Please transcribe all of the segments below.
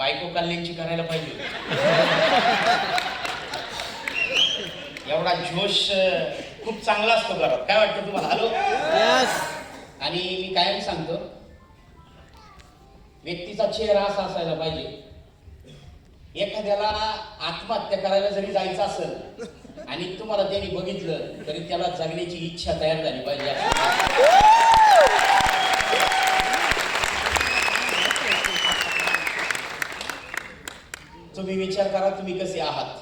बायको कल्याणची करायला पाहिजे. एवढा जोश खूप चांगला असतो घरात. काय वाटतं तुम्हाला? हॅलो. आणि मी कायम सांगतो, व्यक्तीचा चेहरा असा असायला पाहिजे. एखाद्याला आत्महत्या करायला जरी जायचं असेल आणि तुम्हाला त्यांनी बघितलं तरी त्याला जगण्याची इच्छा तयार झाली पाहिजे. तुम्ही विचार करा तुम्ही कसे आहात.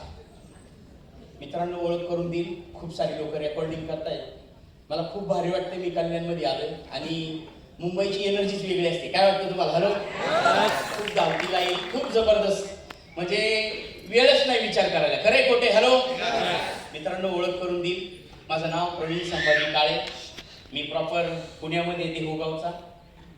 मित्रांनो, ओळख करून देईल. खूप सारे लोक रेकॉर्डिंग करतायत. मला खूप भारी वाटते. मी कल्याणमध्ये आलोय आणि मुंबईची एनर्जीच वेगळी असते. काय वाटतं तुम्हाला? हॅलो. खूप गावठी लाईल, खूप जबरदस्त. म्हणजे वेळच नाही विचार करायला. खरे खोटे? हॅलो. मित्रांनो, ओळख करून देईल. माझं नाव प्रवीण संभाजी काळे. मी प्रॉपर पुण्यामध्ये देहूगावचा.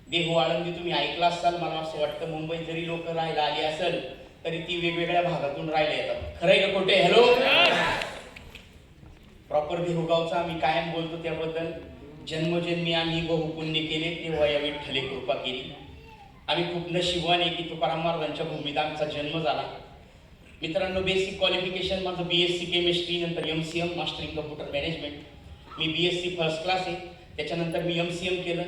देहू आळंदी तुम्ही ऐकला असाल. मला असं वाटतं मुंबईत जरी लोक राहायला आली असेल तरी ती वेगवेगळ्या भागातून राहायला येतात. खरंय का खोटे? हॅलो. प्रॉपर देहूगावचा. मी कायम बोलतो त्याबद्दल. जन्मजन्मी आम्ही बहुपुण्य केले तेव्हा या विठ्ठले कृपा केली. आम्ही खूप नशिबवान आहे की तुकाराम महाराजांच्या भूमीत आमचा जन्म झाला. मित्रांनो, बेसिक क्वालिफिकेशन माझं BSc केमिस्ट्री, नंतर MCM master in computer management. Me BSc first class आहे. त्याच्यानंतर मी MCM केलं.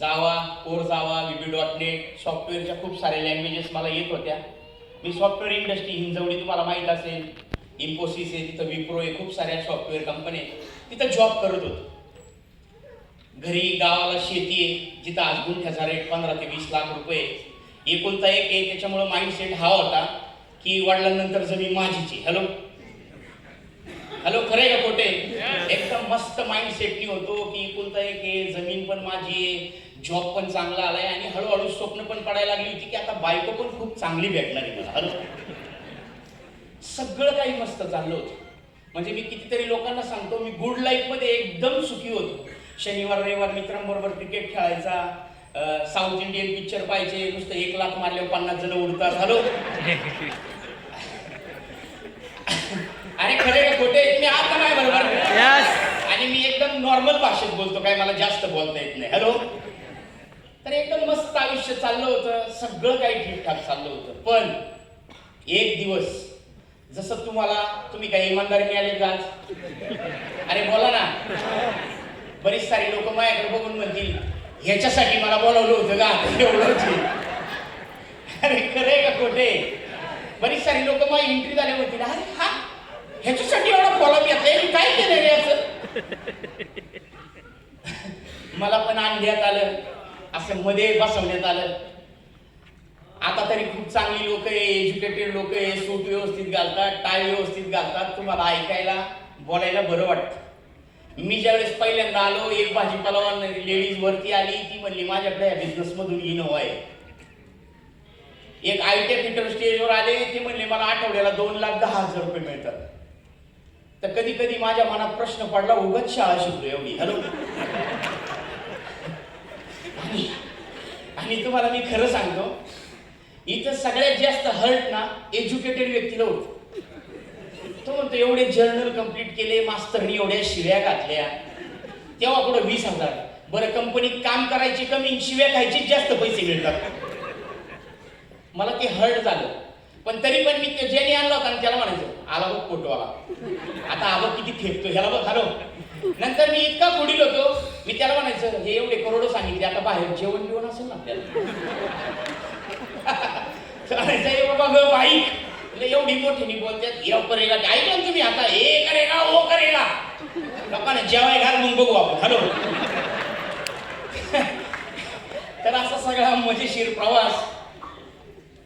जावा, कोर जावा, VB.NET, सॉफ्टवेअरच्या खूप साऱ्या लँग्वेजेस मला येत होत्या. मी सॉफ्टवेअर इंडस्ट्री हिंजवडी तुम्हाला माहीत असेल, इन्फोसिस आहे, तिथं विप्रो आहे, खूप साऱ्या सॉफ्टवेअर कंपन्या आहेत, तिथं जॉब करत होतो. घरी गावाला शेती आहे जिथं आज गुंठ्याचा रेट 15 ते 20 लाख रुपये. एकुलता एक आहे. त्याच्यामुळं माइंडसेट हा होता की वडिलांनंतर जमीन माझीची. हॅलो. हॅलो. खरंय का खोटे? एकदम मस्त माइंडसेटनी होतो की एकुलता एक आहे, जमीन पण माझी आहे, जॉब पण चांगला आलाय आणि हळूहळू स्वप्न पण पडायला लागली होती की आता बायको पण खूप चांगली भेटणार आहे मला. हॅलो. सगळं काही मस्त चाललं होतं. म्हणजे मी कितीतरी लोकांना सांगतो मी गुड लाईफमध्ये एकदम सुखी होतो. शनिवार रविवार मित्रांबरोबर क्रिकेट खेळायचा, साऊथ इंडियन पिक्चर पाहिजे, नुसतं 1 लाख मारल्यावर 50 जण उडतात. हॅलो. अरे खरे का खोटे? मी आता नाही बरोबर. आणि मी एकदम नॉर्मल भाषेत बोलतो, काय मला जास्त बोलता येत नाही. हॅलो. तर एकदम मस्त आयुष्य चाललं होतं. सगळं काही ठीकठाक चाललं होतं. पण एक दिवस जसं तुम्ही काही इमानदारीने आले आज? अरे बोला ना. बरीच सारी लोक माझ्याकडे बघून म्हणतील ह्याच्यासाठी मला बोलावलं होतं का एवढंच. अरे खरे का खोटे? बरीच सारी लोक माझी एंट्री झाले होती. अरे हा ह्याच्यासाठी एवढा फॉलोअप येतोय, काय केलं रे असं? मला पण आणण्यात आलं, असं मध्ये बसवण्यात आलं. आता तरी खूप चांगली लोक आहे, एज्युकेटेड लोक आहे, सूट व्यवस्थित घालतात, टाय व्यवस्थित घालतात, तुम्हाला ऐकायला बोलायला बरं वाटतं. मी ज्यावेळेस पहिल्यांदा आलो, एक भाजीपाला लेडीज वरती आली. ती म्हणली माझ्याकडे या बिझनेस मधून इनोव्ह आहे. एक आयटी फिटर स्टेजवर आले. ते म्हणले मला आठवड्याला 2,10,000 रुपये मिळतात. तर कधी कधी माझ्या मनात प्रश्न पडला, उगाच शाळा शिकलो एवढी. हॅलो. आणि तुम्हाला मी खरं सांगतो, इथं सगळ्यात जास्त हर्ट ना एज्युकेटेड व्यक्तीला होतं. तो म्हणतो एवढे जर्नल कंप्लीट केले, मास्तरनी एवढ्या शिव्या घातल्या, तेव्हा कुठं 20,000. बरं, कंपनीत काम करायची कमी, शिव्या खायचीच जास्त पैसे मिळतात. मला ते हर्ट झालं. पण तरी पण मी ज्याने आणला होता त्याला म्हणायचं आला बघ फोटोवाला, आता आबा किती फेकतो ह्याला बघ. हॅलो. नंतर मी इतका पुढील होतो, मी त्याला म्हणायचं हे एवढे करोडो सांगितले, आता बाहेर जेवण बिवण असेल ना आपल्याला. बाबा ग बाईक एवढी मोठीने बोलतात, हे करेगा, ऐकलं तुम्ही आता, हे करेगा ओ करेगा. लोकांना जेवाय घाल मग बघू आपण. हॅलो. तर असा सगळा मजेशीर प्रवास.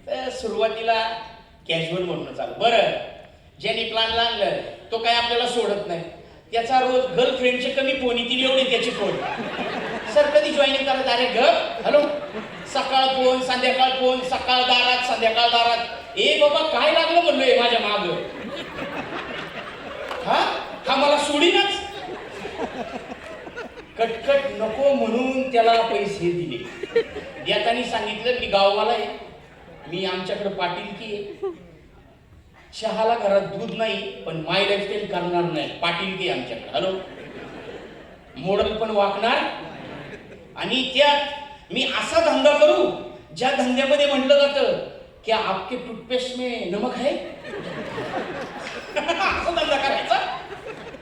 तर सुरुवातीला कॅज्युअल म्हणून चालू. बरं, ज्याने प्लॅन लागलं तो काय आपल्याला सोडत नाही. त्याचा रोज गर्लफ्रेंडचे कमी फोन येतील एवढे त्याची फोन. सर कधी जॉईनिंग करत? अरे घर. हॅलो. सकाळ फोन, संध्याकाळ फोन, सकाळ दारात, संध्याकाळ दारात. ए बाबा काय लागलं म्हणलोय माझ्या माग? हा मला सोडीनच. कटकट नको म्हणून त्याला पैसे दिले. देताना सांगितलं मी गाववाला आहे, मी आमच्याकडे पाटीलकी आहे, चहाला घरात दूध नाही पण माय लाईफस्टाईल करणार नाही, पाटीलकी आमच्याकडे. हॅलो. मॉडेल पण वाकणार. आणि त्यात मी असा धंदा करू ज्या धंद्यामध्ये म्हटलं जातं क्या आपके टूथपेस्ट में नमक है? असं धंदा करायचा?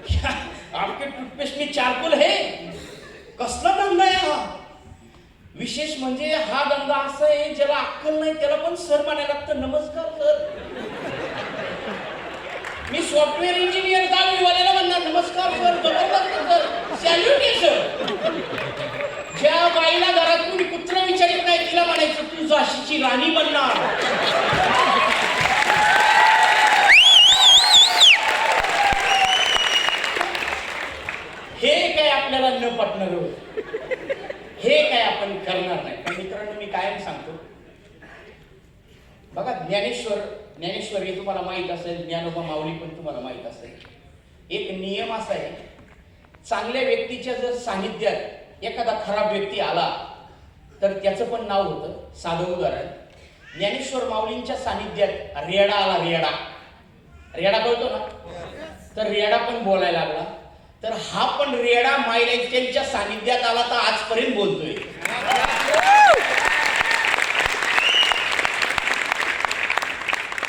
क्या आपके टूथपेस्ट में चारकोल है? कसला धंदा आहे हा? विशेष म्हणजे हा धंदा असा आहे ज्याला अक्कल नाही त्याला पण सर म्हणायला लागतं. नमस्कार सर. मी सॉफ्टवेअर इंजिनियर दहावीवाल्याला म्हणणार नमस्कार सर, जबरदस्त सर, सॅल्यूट आहे सर. ज्या बाईला घरात कोणी कुत्रा विचारित नाही तिला म्हणायचं तू झाशीची राणी बनणार. हे काय आपल्याला न पटणार होत, हे काय आपण करणार नाही. पण मित्रांनो मी कायम सांगतो बघा, ज्ञानेश्वर हे तुम्हाला माहित असेल, ज्ञानोबा माऊली पण तुम्हाला माहित असेल. एक नियम असा आहे, चांगल्या व्यक्तीच्या जर सानिध्यात एखादा खराब व्यक्ती आला तर त्याचं पण नाव होतं. साधं उदाहरण, ज्ञानेश्वर माऊलींच्या सानिध्यात रेडा आला. रेडा कळतो ना, तर रेडा पण बोलायला लागला. तर हा पण रेडा माईलाईच्या सानिध्यात आला तर आजपर्यंत बोलतोय.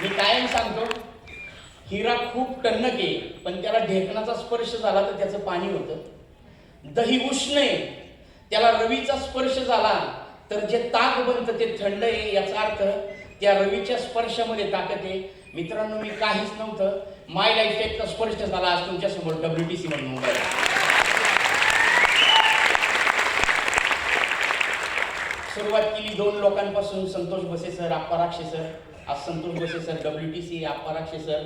मी कायम सांगतो, हिरा खूप टणक आहे पण त्याला ढेकणाचा स्पर्श झाला तर त्याचं पाणी होतं. दही उष्ण आहे, त्याला रवीचा स्पर्श झाला तर जे ताक बनतं ते थंड आहे. याचा अर्थ त्या रवीच्या स्पर्शामध्ये ताकद आहे. मित्रांनो मी काहीच नव्हतं, माय लाईफ टेकचा स्पर्श झाला आज तुमच्या समोर WTC म्हणून. सुरुवात केली 2 लोकांपासून, संतोष बसे सर, आप्पा राक्षे सर. आज संतोष बसे सर WTC, आप्पा राक्षे सर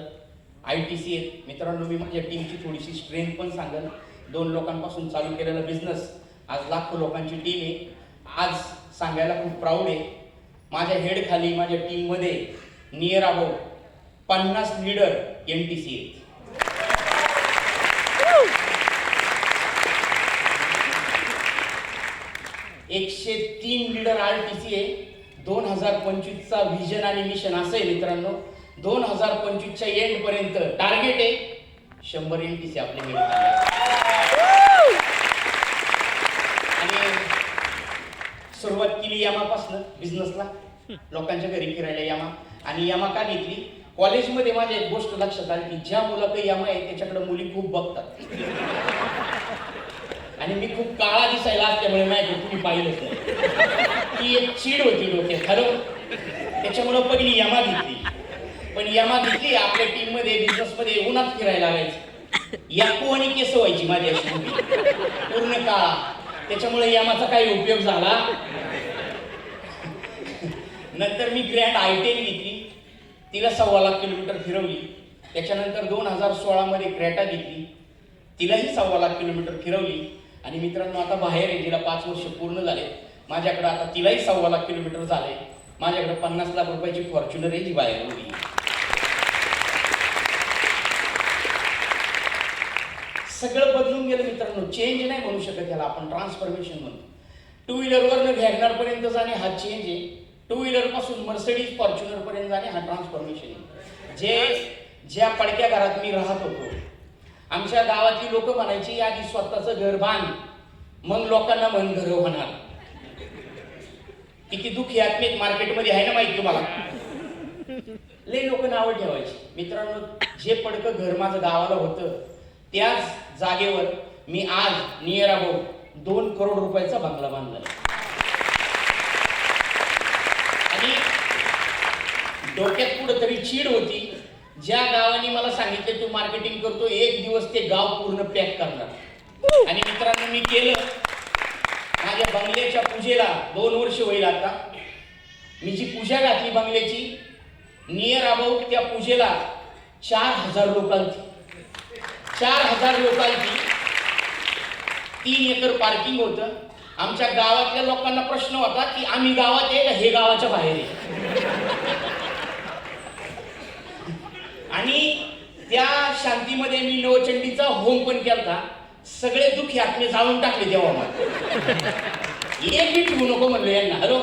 ITC आहेत. मित्रांनो मी माझ्या टीमची थोडीशी स्ट्रेंथ पण सांगेन. 2 लोकांपासून चालू केलेला बिझनेस आज लाखो लोकांची टीम आहे. आज सांगायला खूप प्राऊड आहे, माझ्या हेड खाली माझ्या टीम मध्ये नियर अबाउट 50 लीडर NTC आहेत. 103 लीडर RTC आहे. 2025चा व्हिजन आणि मिशन असं आहे मित्रांनो, 2025च्या एंड पर्यंत टार्गेट आहे 100 NTC आपले मिळत. आणि सुरुवात केली यामापासून बिझनेसला, लोकांच्या घरी फिरायला यामा. आणि यामा का घेतली? कॉलेजमध्ये माझ्या एक गोष्ट लक्षात आली की ज्या मुलाकडे यामा आहे त्याच्याकडे मुली खूप बघतात. आणि मी खूप काळा दिसायला असल्यामुळे माझ्या कुणी पाहिलंच नाही. ती एक चीड होती डोक्यात खरं. त्याच्यामुळं पहिली यामा घेतली. पण यामा घेतली आपल्या टीम मध्ये बिझनेसमध्ये उन्हात फिरायला लागायचं. याकू आणि केस व्हायची माझी अशी पूर्ण काळा. त्याच्यामुळे यामाचा काही उपयोग झाला. नंतर मी ग्रँड I10 घेतली, तिला 1.25 लाख किलोमीटर फिरवली. त्याच्यानंतर 2016 मध्ये क्रेटा घेतली, तिलाही 1.25 लाख किलोमीटर फिरवली. आणि मित्रांनो आता बाहेर आहे, तिला 5 वर्ष पूर्ण झाले. माझ्याकडे आता तिलाही 1.25 लाख किलोमीटर झाले. माझ्याकडे 50 लाख रुपयाची फॉर्च्युनर आहे जी बाहेर होती. सगळं बदलून गेलं मित्रांनो. चेंज नाही म्हणू शकत त्याला आपण, ट्रान्सफॉर्मेशन म्हणतो. 2 व्हीलरवरनं वॅगनर पर्यंत जाणे हा चेंज आहे. 2 व्हीलर पासून मर्सिडीज फॉर्च्युनर पर्यंत जाणे हा ट्रान्सफॉर्मेशन आहे. ज्या पडक्या घरात मी राहत होतो, आमच्या गावातली लोक म्हणायची आधी स्वतःचं घर बांध मग लोकांना मन घर होणार. किती दुःखी आत्मेत मार्केटमध्ये आहे ना माहिती तुम्हाला. लय लोक नावं ठेवायची. मित्रांनो जे पडकं घर माझं गावाला होतं त्याच जागेवर मी आज नियर अबाउट 2 करोड रुपयाचा बंगला बांधला. आणि डोक्यात कुठंतरी चीड होती. ज्या गावाने मला सांगितले तू मार्केटिंग करतो, एक दिवस ते गाव पूर्ण पॅक करणार. आणि मित्रांनो मी केलं. माझ्या बंगल्याच्या पूजेला 2 वर्ष होईल आता. मी जी पूजा घातली बंगल्याची, नियर अबाउट त्या पूजेला 4000 लोकांची 4000 लोकांची 3 एकर पार्किंग होतं. आमच्या गावातल्या लोकांना प्रश्न होता की आम्ही गावात आहे का हे गावाच्या बाहेर आहे. आणि त्या शांतीमध्ये मी नवचंडीचा होम पण केला. सगळे दुःखी आत्मे जाळून टाकले तेव्हा मला. एक बी ठेवू नको म्हणलो यांना. हॅलो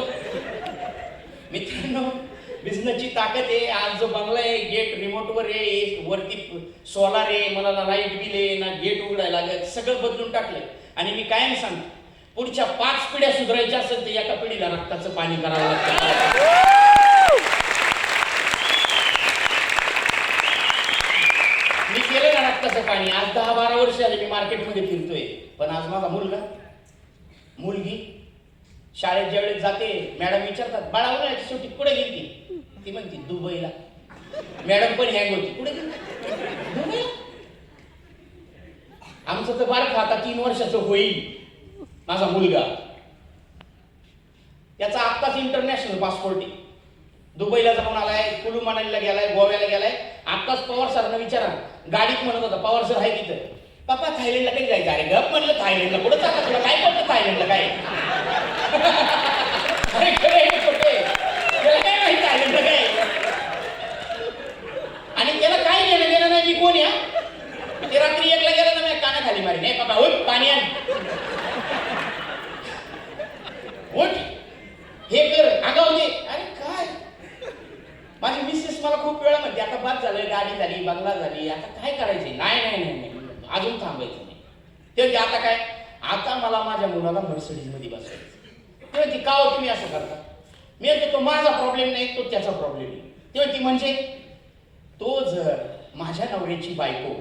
मित्रांनो, बिझनेसची ताकद आहे. आज जो बंगला आहे गेट रिमोटवर आहे, वरती सोलार आहे, मला ना लाईट बिल आहे ना गेट उघडायला लागत, सगळं बदलून टाकलंय. आणि मी कायम सांगतो पुढच्या 5 पिढ्या सुधारायच्या असेल तर एका पिढीला रक्ताचं पाणी करावं लागतं. पावसाचं पाणी. आज 10-12 वर्ष झाले मी मार्केटमध्ये फिरतोय, पण आज माझा मुलगा मुलगी शाळेत ज्यावेळेस जाते, मॅडम विचारतात बाळा उन्हाळ्याची सुट्टी कुठे गेली? ती म्हणते दुबईला. मॅडम पण हँग होती, कुठे गेली? दुबईला. आमचं तर बारखं आता 3 वर्षाचं होईल माझा मुलगा. त्याचा आत्ताच इंटरनॅशनल पासपोर्ट आहे. दुबईला जाऊन आलाय, कुलू मनालीला गेलाय, गोव्याला गेलाय. आत्ताच पवार सरांना विचारा, गाडीत म्हणत होता पवार सर आहे तिथं. पप्पा थायलंडला काही जायचं? अरे गप म्हणलं थायलंडला कुठं चालला, तुला काय पडतं थायलंडला काय? अरे खरं छोटे, त्याला काय माहिती थायलंडला काय? आणि त्याला काय घेणं गेलं नाही. मी कोण या ते रात्री 1ला गेला ना, मी कानाखाली मारी. नाही पप्पा उठ पाणी आण, उठ हे कर आगाव दे. अरे काय, माझी मिसेस मला खूप वेळा म्हणते आता बाद झालं, गाडी झाली, बंगला झाली, आता काय करायचंय? नाही नाही नाही अजून थांबायचं नाही. ते आता काय, आता मला माझ्या मुलाला मर्सिडीज मध्ये बसवायचं. ते का हो तुम्ही असं करता? मी म्हणतो तो माझा प्रॉब्लेम नाही, तो त्याचा प्रॉब्लेम आहे. ते म्हणते म्हणजे तो जर माझ्या नवऱ्याची बायको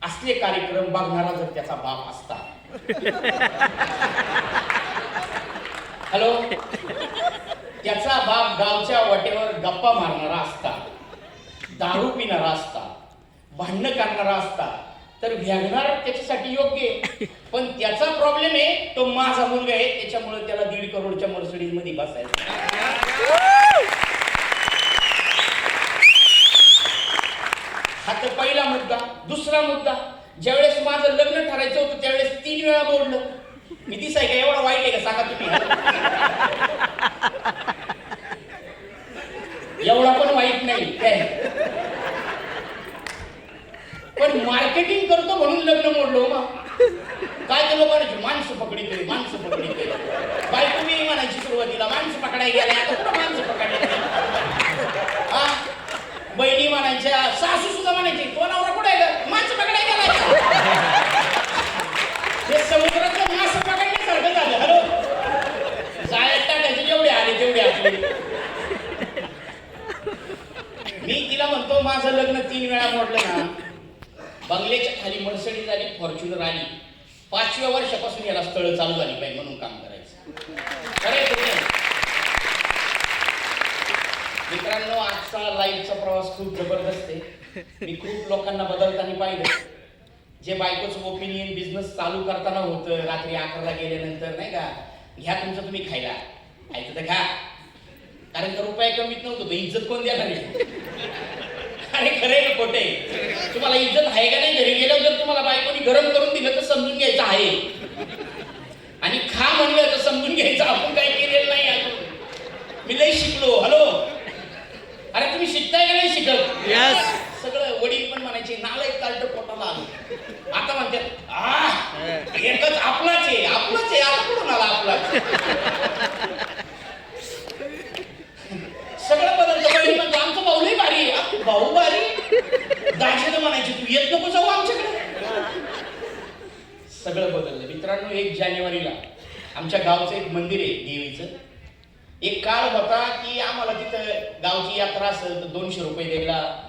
असले कार्यक्रम बघणारा जर त्याचा बाप असता, हॅलो, त्याचा बाप गावच्या वाटेवर गप्पा मारणारा असता, दारू पिणारा असता, भांडणं करणारा असता, तर व्यागणार त्याच्यासाठी योग्य आहे. पण त्याचा प्रॉब्लेम आहे, तो माझा मुलगा आहे, त्याच्यामुळे त्याला 1.5 करोडच्या मर्सिडीज मध्ये बसायचं. हा तर पहिला मुद्दा. दुसरा मुद्दा, ज्यावेळेस माझं लग्न ठरायचं होतं त्यावेळेस 3 वेळा मोडलं. मी दिसाय का एवढा वाईट आहे का सांगा तुम्ही? एवढा पण वाईट नाही काय, पण मार्केटिंग करतो म्हणून लग्न मोडलो. मग काय ते लोक म्हणायचे माणसं पकडीतोय, माणसं पकडीतोय. बायको मी म्हणायची सुरुवातीला माणसं पकडाय गेल्या, आता कुठं माणसं पकडायला? हा, बहिणी म्हणायच्या, सासू सुद्धा म्हणायची तो नवरा कुठे आहे, माणसं पकडाय गेलाय. हे समुद्रातलं मासं पकडण्यासारखं झालं. हॅलो, जाळ्यात टाकायचे जेवढे आले तेवढे आपले. मी तिला म्हणतो माझं लग्न 3 वेळा मोडलं ना, बंगल्याच्या खाली मर्सिडीज आली, फॉर्च्युनर आली. 5व्या वर्षापासून याला स्थळ चालू झाली पाहिजे म्हणून काम करायचं. मित्रांनो, आजचा लाईफचा प्रवास खूप जबरदस्त आहे. मी खूप लोकांना बदलताना पाहिलं. जे बायकोचं ओपिनियन बिझनेस चालू करताना होतं, रात्री 11ला गेल्यानंतर नाही का, घ्या तुमचं तुम्ही खायला, खायचं तर खा, कारण का रुपये कमीत नव्हतं, इज्जत कोण देणार आहे? अरे खरे खोटे, तुम्हाला इज्जत आहे का नाही? घरी गेल्यावर जर तुम्हाला बायकोनी गरम करून दिलं तर समजून घ्यायचं आहे, आणि खा म्हणलं तर समजून घ्यायचं आपण काही केलेलं नाही अजून. मी लई शिकलो. हॅलो, अरे तुम्ही शिकताय का नाही शिकत? सगळं वडील पण म्हणायचे नालायक चालतं पोटाला आलं. आता म्हणतात एकच आपलाच आहे, आपलाच आहे, आता कुठून आला आपलाच? सगळं बदलतं. बहिणी म्हणजे आमचा भाऊ लई भारी, भाऊ भारी. दाजीला म्हणायचे तू येत नको जाऊ आमच्याकडे. सगळं बदललं. मित्रांनो, 1 जानेवारीला आमच्या गावचं एक मंदिर आहे देवीचं. एक काळ होता की आम्हाला तिथं गावची यात्रा असेल तर 200 रुपये द्यायला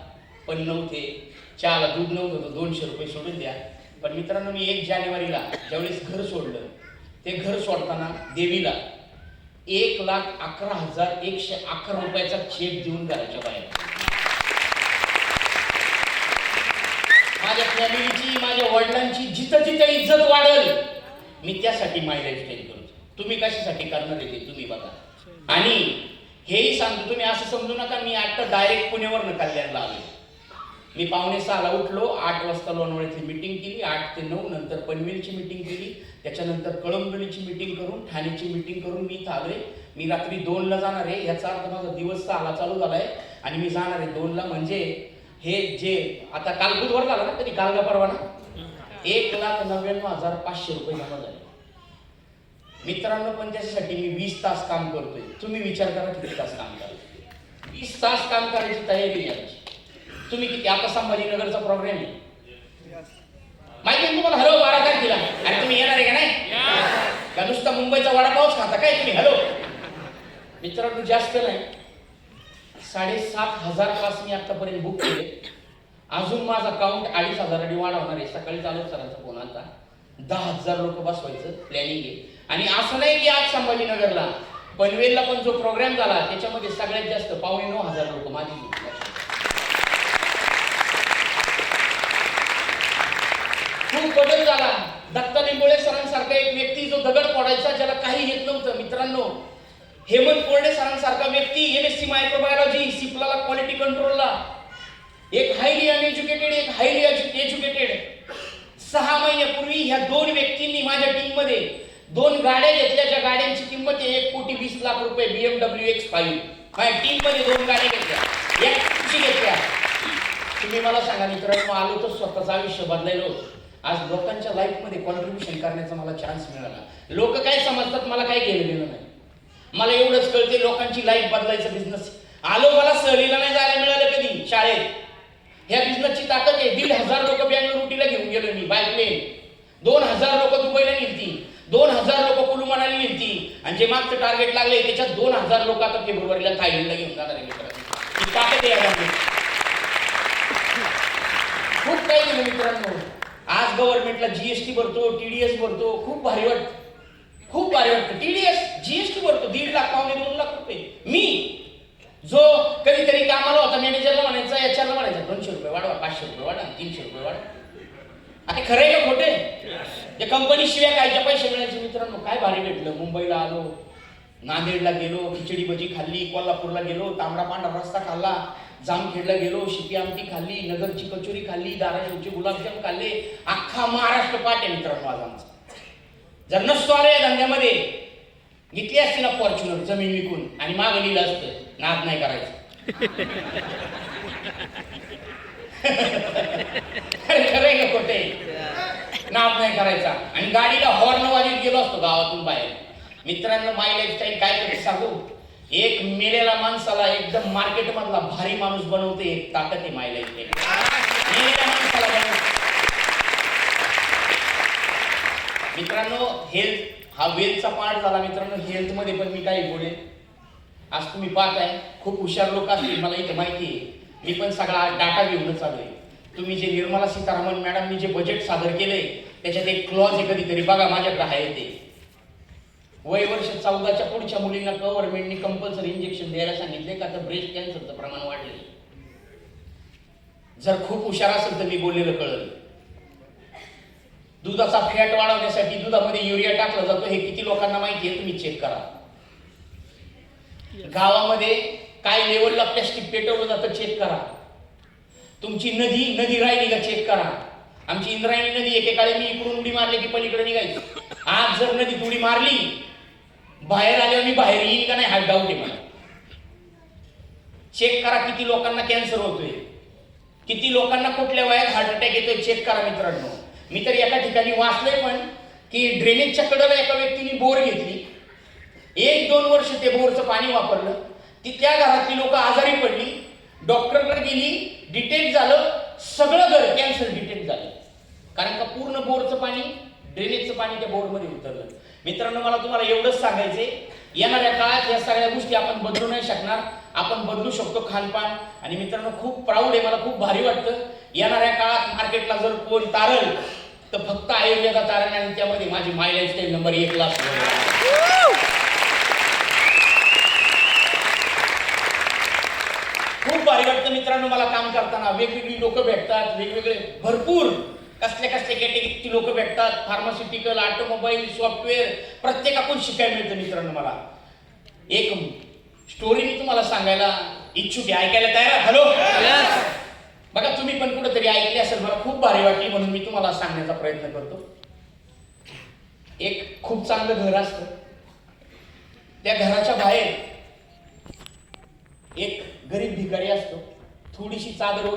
पण नव्हते, चहाला दूध नव्हतं, 200 रुपये सोडून द्या. पण मित्रांनो, मी 1 जानेवारीला ज्यावेळेस घर सोडलं, ते घर सोडताना देवीला 1,11,111 रुपयाचा चेक देऊन घराच्या बाहेर. माझ्या फॅमिलीची, माझ्या वडिलांची जिथं जिथं इज्जत वाढेल मी त्यासाठी माय लाईफस्टाईल करतो. तुम्ही कशासाठी करणार आहे ते तुम्ही बघा. आणि हेही सांगतो, तुम्ही असं समजू नका मी आता डायरेक्ट पुण्यावरनं कल्याणला आलो. मी 5:45ला उठलो, 8 वाजता लोणावळ्यातली मीटिंग केली, 8 ते 9 नंतर पनवेलची मीटिंग केली, त्याच्यानंतर कळंबोलीची मीटिंग करून, ठाण्याची मीटिंग करून मी इथं आलोय. मी रात्री 2ला जाणार आहे, याचा अर्थ माझा दिवस 6ला चालू झालाय आणि मी जाणार आहे 2ला. म्हणजे हे जे आता काल बुधवार झाला ना, तरी काल का परवा ना, 1,99,500 रुपये जमा झाले. मित्रांनो, पण त्याच्यासाठी मी 20 तास काम करतोय. तुम्ही विचार करा किती तास काम करा. 20 तास काम करायची तयारी आहे. तुम्ही किती? आता संभाजीनगरचा प्रोग्राम आहे माहिती आहे तुम्हाला. हॅलो, 12 तारखेला. आणि तुम्ही येणार आहे का नाही? का नुसता मुंबईचा वडापावच खाता काय तुम्ही? हॅलो मित्रांनो, जास्त नाही, 7,500 तास मी आतापर्यंत बुक केले. अजून माझा काउंट 2,500 वाढवणार आहे. सकाळी चालू सरांचा फोन आला, 10,000 लोक बसवायचं प्लॅनिंग आहे. आणि असं नाही की आज संभाजीनगरला, पनवेलला पण जो प्रोग्राम झाला त्याच्यामध्ये सगळ्यात जास्त 9,500 लोक माझी. खूप बदल झाला. दत्ता लिंबोळे सरांसारखा एक व्यक्ती जो दगड फोडायचा, ज्याला काही येत नव्हतं मित्रांनो, हेमंत कोरडे सरांसारखा व्यक्ती MSc मायक्रोबायोलॉजी, सिप्लाला क्वालिटी कंट्रोलला, एक हायली अनएज्युकेटेड, एक हायली एज्युकेटेड. 6 महिन्यापूर्वी ह्या 2 व्यक्तींनी माझ्या टीम मध्ये 2 गाड्या घेतल्या, ज्या गाड्यांची किंमत आहे 1,20,00,000 रुपये. BMW X5 माझ्या टीम मध्ये 2 गाड्या घेतल्या, एक खुशी घेतल्या. तुम्ही मला सांगा मित्रांनो, आलो तर स्वतःचं आयुष्य बदलायलो. आज लोकांच्या लाईफ मध्ये कॉन्ट्रीब्युशन करण्याचा मला चान्स मिळाला. लोक काय समजतात मला काय केलं गेलं नाही. मला एवढंच कळते लोकांची लाईफ बदलायचं बिझनेस. आलो, मला सहलीला नाही जायला मिळालं कधी शाळेत. ह्या बिझनेसची ताकद आहे. 1,500 लोक बँगलोर उटीला घेऊन गेलो मी बाय प्लेन. 2,000 लोक दुबईला नेलती, 2,000 लोक कुलू मनाली नेलती. आणि जे मागचं टार्गेट लागले त्याच्यात 2,000 लोक आता फेब्रुवारीला थायलंडला घेऊन जाणार आहे मित्रांनो. ही ताकद आहे. खूप काही केलं मित्रांनो. आज गव्हर्नमेंटला GST भरतो, TDS भरतो. खूप भारी वाटतं, खूप भारी वाटतं. TDS GST भरतो 1.5 लाख, 2 लाख रुपये. मी जो कधीतरी कामाला होता, मॅनेजरला म्हणायचा, HR ला म्हणायचा 200 रुपये वाढवा, 500 रुपये वाढवा, 300 रुपये वाढवा. आणि खरंय का खोटे? त्या कंपनी शिवाय कायच्या पैसे मिळायचे मित्रांनो. काय भारी भेटलं. मुंबईला आलो, नांदेडला गेलो, खिचडी भजी खाल्ली, कोल्हापूरला गेलो, तांबडा पांढरा रस्ता खाल्ला, जामखेडला गेलो, शिपी आमटी खाल्ली, नगरची कचोरी खाल्ली, धाराशिवचे गुलाबजाम खाल्ले. अख्खा महाराष्ट्र पाठ आहे मित्रांनो आज आमचा. जर नसतो आले या धंद्यामध्ये, घेतली असती ना फॉर्च्युनर जमीन विकून आणि मागं लिहिलं असतं नाद नाही करायचं. खरंय का खोटे? नाद नाही करायचा. आणि गाडीला हॉर्न वाजवत गेलो असतो गावातून बाहेर. मित्रांनो, माय लाईफस्टाईल काय तरी सांगू, एक मेलेला माणसाला एकदम मार्केट मधला भारी माणूस बनवते एक ताकद आहे माय लाईफस्टाईल. मेलेल्या माणसाला बनवते. मित्रांनो, हेल्थ हा वेल्थचा पार्ट झाला. मित्रांनो, हेल्थ मध्ये पण मी काही बोलेन. आज तुम्ही पाहताय खूप हुशार लोक असतील, मला इथे माहिती आहे. मी पण सगळा डाटा घेऊनच आलोय. तुम्ही जे निर्मला सीतारामन मॅडमनी जे बजेट सादर केलंय त्याच्यात एक क्लॉज आहे, कधीतरी बघा माझ्याकडे आहे ते. वय वर्ष 14च्या पुढच्या मुलींना गव्हर्नमेंटने कंपल्सरी इंजेक्शन द्यायला सांगितले का तर ब्रेस्ट कॅन्सरचं प्रमाण वाढले. जर खूप हुशार असेल तर मी बोललेलं कळलं. दुधाचा फॅट वाढवण्यासाठी दुधामध्ये युरिया टाकला जातो, हे किती लोकांना माहिती आहे तुम्ही चेक करा. गावामध्ये काय लेवलला प्लॅस्टिक पेटवलं जातं चेक करा. तुमची नदी राहिली का चेक करा. आमची इंद्रायणी नदी एकेकाळी मी इकडून उडी मारली की पलीकडे निघायची. आज जर नदीत उडी मारली, बाहेर आल्यावर मी बाहेर येईन का नाही हा डाऊट आहे मला. चेक करा किती लोकांना कॅन्सर होतोय, किती लोकांना कुठल्या वयात हार्ट अटॅक येतोय चेक करा मित्रांनो. मी तर एका ठिकाणी वाचलंय पण की ड्रेनेजच्या कडेला एका व्यक्तीने बोर घेतली, 1-2 वर्ष ते बोरचं पाणी वापरलं, ती त्या घरातली लोक आजारी पडली, डॉक्टरकडे गेली, डिटेक्ट झालं, सगळं घर कॅन्सर डिटेक्ट झालं. कारण का पूर्ण बोरचं पाणी, ड्रेनेजचं पाणी त्या बोरमध्ये उतरलं. मित्रांनो, मला तुम्हाला एवढंच सांगायचंय, येणाऱ्या काळात या सगळ्या गोष्टी आपण बदलू नाही शकणार. आपण बदलू शकतो खानपान. आणि मित्रांनो, खूप प्राऊड आहे, मला खूप भारी वाटतं. येणाऱ्या काळात मार्केटला जर कोण तारल तर फक्त आयुर्वेदा तारण, आणि त्यामध्ये माझी माय लाईफस्टाईल नंबर 1 ला. खूप भारी वाटतं मित्रांनो मला काम करताना. वेगवेगळी लोक भेटतात, वेगवेगळे भरपूर कसल्या कॅटेगरीची लोक भेटतात. फार्मास्युटिकल, ऑटोमोबाईल, सॉफ्टवेअर, प्रत्येकाकडून शिकायला मिळतं मित्रांनो. मला एक स्टोरी मी तुम्हाला सांगायला इच्छुक आहे, ऐकायला तयार? हॅलो, बघा तुम्ही पण कुठेतरी ऐकली असेल, मला खूप भारी वाटली म्हणून मी तुम्हाला सांगण्याचा प्रयत्न करतो. एक खूप चांगलं घर असतं, त्या घराच्या बाहेर एक गरीब भिकारी असतो, थोडीशी चादर